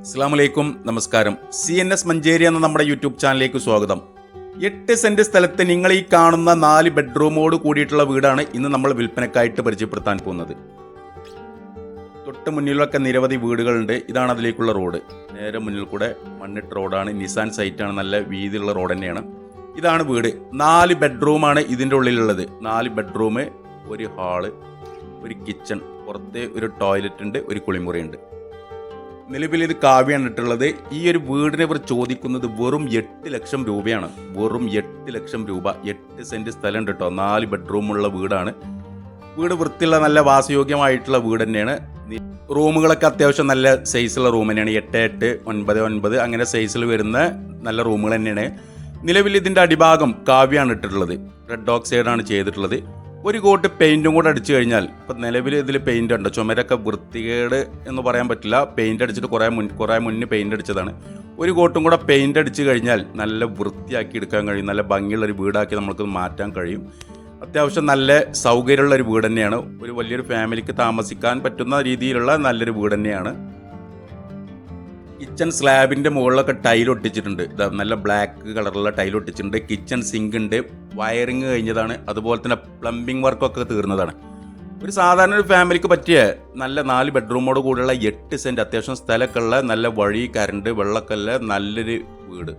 അസ്സലാമലൈക്കും, നമസ്കാരം. CNS മഞ്ചേരി എന്ന നമ്മുടെ യൂട്യൂബ് ചാനലിലേക്ക് സ്വാഗതം. 8 സെന്റ് സ്ഥലത്ത് നിങ്ങൾ ഈ കാണുന്ന 4 ബെഡ്റൂമോട് കൂടിയിട്ടുള്ള വീടാണ് ഇന്ന് നമ്മൾ വിൽപ്പനക്കായിട്ട് പരിചയപ്പെടുത്താൻ പോകുന്നത്. തൊട്ട് മുന്നിലൊക്കെ നിരവധി വീടുകളുണ്ട്. ഇതാണ് അതിലേക്കുള്ള റോഡ്. നേരെ മുന്നിൽ കൂടെ മണ്ണിട്ട് റോഡാണ്. നിസാൻ സൈറ്റാണ്. നല്ല വീതിയുള്ള റോഡ് തന്നെയാണ്. ഇതാണ് വീട്. 4 ബെഡ്റൂമാണ് ഇതിൻ്റെ ഉള്ളിലുള്ളത്. 4 ബെഡ്റൂം, ഒരു ഹാള്, ഒരു കിച്ചൺ, പുറത്ത് ഒരു ടോയ്ലറ്റ് ഉണ്ട്, ഒരു കുളിമുറി ഉണ്ട്. നിലവിൽ ഇത് കാവ്യാണ് ഇട്ടുള്ളത്. ഈ ഒരു വീടിനെ ഇവർ ചോദിക്കുന്നത് വെറും 8 ലക്ഷം രൂപയാണ്. വെറും 8 ലക്ഷം രൂപ. 8 സെന്റ് സ്ഥലം ഉണ്ട് കേട്ടോ. 4 ബെഡ്റൂമുള്ള വീടാണ്. വീട് വൃത്തിയുള്ള നല്ല വാസയോഗ്യമായിട്ടുള്ള വീട് തന്നെയാണ്. റൂമുകളൊക്കെ അത്യാവശ്യം നല്ല സൈസുള്ള റൂം തന്നെയാണ്. 8, 8, 9, 9 അങ്ങനെ സൈസിൽ വരുന്ന നല്ല റൂമുകൾ തന്നെയാണ്. നിലവിൽ ഇതിൻ്റെ അടിഭാഗം കാവ്യാണ് ഇട്ടിട്ടുള്ളത്. റെഡ് ഓക്സൈഡാണ് ചെയ്തിട്ടുള്ളത്. ഒരു കോട്ട് പെയിൻറ്റും കൂടെ അടിച്ചു കഴിഞ്ഞാൽ, ഇപ്പം നിലവിൽ ഇതിൽ പെയിൻ്റ് ഉണ്ട്. ചുമരൊക്കെ വൃത്തികേട് എന്ന് പറയാൻ പറ്റില്ല. പെയിൻ്റ് അടിച്ചിട്ട് കുറേ മുന്നേ പെയിൻ്റ് അടിച്ചതാണ്. ഒരു കോട്ടും കൂടെ പെയിൻ്റ് അടിച്ചു കഴിഞ്ഞാൽ നല്ല വൃത്തിയാക്കി എടുക്കാൻ കഴിയും. നല്ല ഭംഗിയുള്ളൊരു വീടാക്കി നമുക്ക് മാറ്റാൻ കഴിയും. അത്യാവശ്യം നല്ല സൗകര്യമുള്ളൊരു വീട് തന്നെയാണ്. ഒരു വലിയൊരു ഫാമിലിക്ക് താമസിക്കാൻ പറ്റുന്ന രീതിയിലുള്ള നല്ലൊരു വീട് തന്നെയാണ്. കിച്ചൺ സ്ലാബിൻ്റെ മുകളിലൊക്കെ ടൈൽ ഒട്ടിച്ചിട്ടുണ്ട്. നല്ല ബ്ലാക്ക് കളറുള്ള ടൈൽ ഒട്ടിച്ചിട്ടുണ്ട്. കിച്ചൺ സിങ്ക് ഉണ്ട്. വയറിങ് കഴിഞ്ഞതാണ്. അതുപോലെ തന്നെ പ്ലംബിംഗ് വർക്കൊക്കെ തീർന്നതാണ്. ഒരു സാധാരണ ഒരു ഫാമിലിക്ക് പറ്റിയ നല്ല 4 ബെഡ്റൂമോട് കൂടിയുള്ള 8 സെൻറ്റ് അത്യാവശ്യം സ്ഥലമൊക്കെ ഉള്ള നല്ല വഴി, കറണ്ട്, വെള്ളമൊക്കെ നല്ലൊരു വീട്.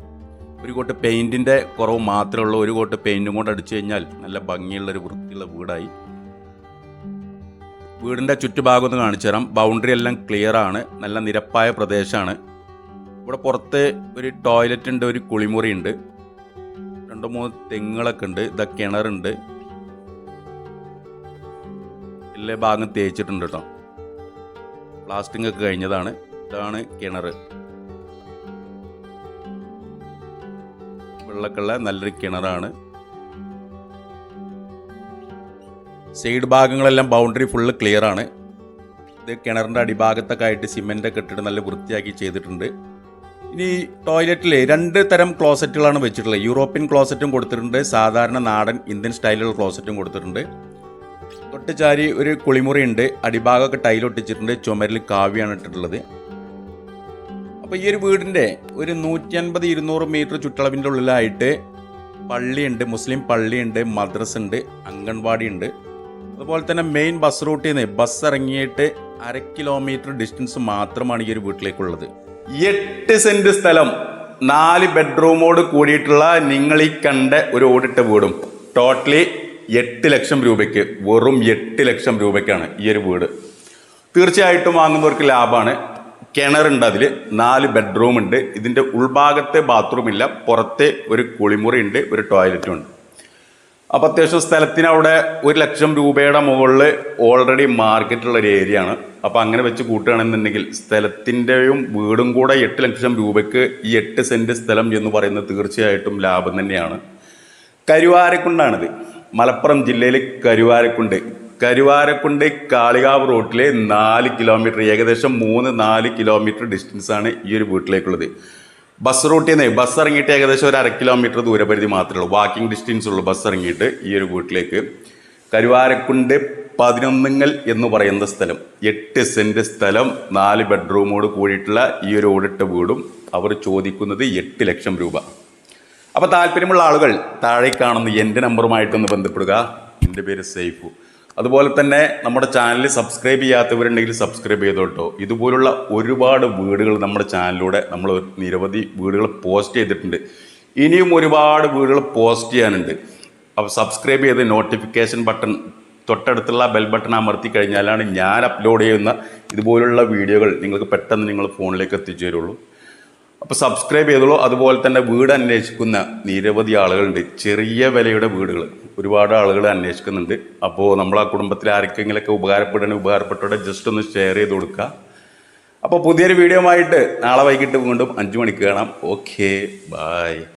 ഒരു കോട്ട് പെയിൻറ്റിൻ്റെ കുറവ് മാത്രമേ ഉള്ളൂ. ഒരു കോട്ട് പെയിൻറ്റും കൊണ്ട് അടിച്ചു കഴിഞ്ഞാൽ നല്ല ഭംഗിയുള്ളൊരു വൃത്തിയുള്ള വീടായി. വീടിൻ്റെ ചുറ്റുഭാഗം ഒന്ന് കാണിച്ചു തരാം. ബൗണ്ടറി എല്ലാം ക്ലിയർ ആണ്. നല്ല നിരപ്പായ പ്രദേശമാണ്. ഇവിടെ പുറത്ത് ഒരു ടോയ്ലറ്റ് ഉണ്ട്, ഒരു കുളിമുറി ഉണ്ട്, 2-3 തെങ്ങുകളൊക്കെ ഉണ്ട്. ഇതാ കിണറുണ്ട്. എല്ലാ ഭാഗം തേച്ചിട്ടുണ്ട് കേട്ടോ. പ്ലാസ്റ്റിക് ഒക്കെ കഴിഞ്ഞതാണ്. ഇതാണ് കിണർ. വെള്ളമൊക്കെയുള്ള നല്ലൊരു കിണറാണ്. സൈഡ് ഭാഗങ്ങളെല്ലാം ബൗണ്ടറി ഫുള്ള് ക്ലിയർ ആണ്. ഇത് കിണറിൻ്റെ അടിഭാഗത്തൊക്കെ ആയിട്ട് സിമെൻ്റൊക്കെ ഇട്ടിട്ട് നല്ല വൃത്തിയാക്കി ചെയ്തിട്ടുണ്ട്. ഇനി ടോയ്ലറ്റിൽ 2 തരം ക്ലോസറ്റുകളാണ് വെച്ചിട്ടുള്ളത്. യൂറോപ്യൻ ക്ലോസറ്റും കൊടുത്തിട്ടുണ്ട്, സാധാരണ നാടൻ ഇന്ത്യൻ സ്റ്റൈലുള്ള ക്ലോസറ്റും കൊടുത്തിട്ടുണ്ട്. തൊട്ട് ചാരി ഒരു കുളിമുറി ഉണ്ട്. അടിഭാഗമൊക്കെ ടൈലൊട്ടിച്ചിട്ടുണ്ട്. ചുമരിൽ കാവ്യാണ് ഇട്ടിട്ടുള്ളത്. അപ്പോൾ ഈ ഒരു വീടിൻ്റെ ഒരു 150-200 മീറ്റർ ചുറ്റളവിൻ്റെ ഉള്ളിലായിട്ട് പള്ളിയുണ്ട്, മുസ്ലിം പള്ളിയുണ്ട്, മദ്രസ ഉണ്ട്, അംഗൻവാടി ഉണ്ട്. അതുപോലെ തന്നെ മെയിൻ ബസ് റൂട്ടിൽ നിന്ന് ബസ് ഇറങ്ങിയിട്ട് 1/2 കിലോമീറ്റർ ഡിസ്റ്റൻസ് മാത്രമാണ് ഈ ഒരു വീട്ടിലേക്കുള്ളത്. 8 സെന്റ് സ്ഥലം, 4 ബെഡ്റൂമോട് കൂടിയിട്ടുള്ള നിങ്ങൾ ഈ കണ്ട ഒരു ഓടിട്ട വീടും ടോട്ടലി 8 ലക്ഷം രൂപയ്ക്ക്, വെറും 8 ലക്ഷം രൂപയ്ക്കാണ് ഈ ഒരു വീട്. തീർച്ചയായിട്ടും വാങ്ങുന്നവർക്ക് ലാഭമാണ്. കിണറുണ്ട്, അതിൽ 4 ബെഡ്റൂം ഉണ്ട്. ഇതിൻ്റെ ഉൾഭാഗത്തെ ബാത്റൂം ഇല്ല, പുറത്തെ ഒരു കുളിമുറി ഉണ്ട്, ഒരു ടോയ്ലറ്റും ഉണ്ട്. അപ്പോൾ അത്യാവശ്യം സ്ഥലത്തിന് അവിടെ 1 ലക്ഷം രൂപയുടെ മുകളിൽ ഓൾറെഡി മാർക്കറ്റുള്ള ഒരു ഏരിയ ആണ്. അപ്പോൾ അങ്ങനെ വെച്ച് കൂട്ടുകയാണെന്നുണ്ടെങ്കിൽ സ്ഥലത്തിൻ്റെയും വീടും കൂടെ 8 ലക്ഷം രൂപയ്ക്ക് ഈ 8 സെൻറ്റ് സ്ഥലം എന്ന് പറയുന്നത് തീർച്ചയായിട്ടും ലാഭം തന്നെയാണ്. കരുവാരക്കുണ്ടാണിത്. മലപ്പുറം ജില്ലയിൽ കരുവാരക്കുണ്ട് കാളികാവ് റോട്ടിലെ 4 കിലോമീറ്റർ, ഏകദേശം 3-4 കിലോമീറ്റർ ഡിസ്റ്റൻസാണ് ഈ ഒരു വീട്ടിലേക്കുള്ളത്. ബസ് റൂട്ടിൽ നിന്ന് ബസ് ഇറങ്ങിയിട്ട് ഏകദേശം ഒരു 1/2 കിലോമീറ്റർ ദൂരപരിധി മാത്രമേ ഉള്ളൂ. വാക്കിംഗ് ഡിസ്റ്റൻസ് ഉള്ളൂ ബസ് ഇറങ്ങിയിട്ട് ഈ ഒരു വീട്ടിലേക്ക്. കരുവാരക്കുണ്ട് 11 എന്ന് പറയുന്ന സ്ഥലം, 8 സെൻറ്റ് സ്ഥലം, 4 ബെഡ്റൂമോട് കൂടിയിട്ടുള്ള ഈ ഒരു ഓടിട്ട വീടും അവർ ചോദിക്കുന്നത് 8 ലക്ഷം രൂപ. അപ്പോൾ താല്പര്യമുള്ള ആളുകൾ താഴെ കാണുന്ന എൻ്റെ നമ്പറുമായിട്ടൊന്ന് ബന്ധപ്പെടുക. എൻ്റെ പേര് സൈഫു. അതുപോലെ തന്നെ നമ്മുടെ ചാനൽ സബ്സ്ക്രൈബ് ചെയ്യാത്തവരുണ്ടെങ്കിൽ സബ്സ്ക്രൈബ് ചെയ്തോട്ടോ. ഇതുപോലുള്ള ഒരുപാട് വീടുകൾ നമ്മുടെ ചാനലിലൂടെ നമ്മൾ നിരവധി വീടുകൾ പോസ്റ്റ് ചെയ്തിട്ടുണ്ട്. ഇനിയും ഒരുപാട് വീടുകൾ പോസ്റ്റ് ചെയ്യാനുണ്ട്. അപ്പോൾ സബ്സ്ക്രൈബ് ചെയ്ത് നോട്ടിഫിക്കേഷൻ ബട്ടൺ തൊട്ടടുത്തുള്ള ബെൽ ബട്ടൺ അമർത്തി കഴിഞ്ഞാലാണ് ഞാൻ അപ്ലോഡ് ചെയ്യുന്ന ഇതുപോലുള്ള വീഡിയോകൾ നിങ്ങൾക്ക് പെട്ടെന്ന് നിങ്ങൾ ഫോണിലേക്ക് എത്തിച്ചു തരുള്ളൂ. അപ്പോൾ സബ്സ്ക്രൈബ് ചെയ്തോളൂ. അതുപോലെ തന്നെ വീട് അന്വേഷിക്കുന്ന നിരവധി ആളുകളുണ്ട്. ചെറിയ വിലയുടെ വീടുകൾ ഒരുപാട് ആളുകൾ അന്വേഷിക്കുന്നുണ്ട്. അപ്പോൾ നമ്മളെ കുടുംബത്തിൽ ആർക്കെങ്കിലൊക്കെ ഉപകാരപ്പെട്ടോടെ ജസ്റ്റ് ഒന്ന് ഷെയർ ചെയ്ത് കൊടുക്കുക. അപ്പോൾ പുതിയൊരു വീഡിയോ ആയിട്ട് നാളെ വൈകിട്ട് വീണ്ടും 5 മണിക്ക് കാണാം. Okay, by.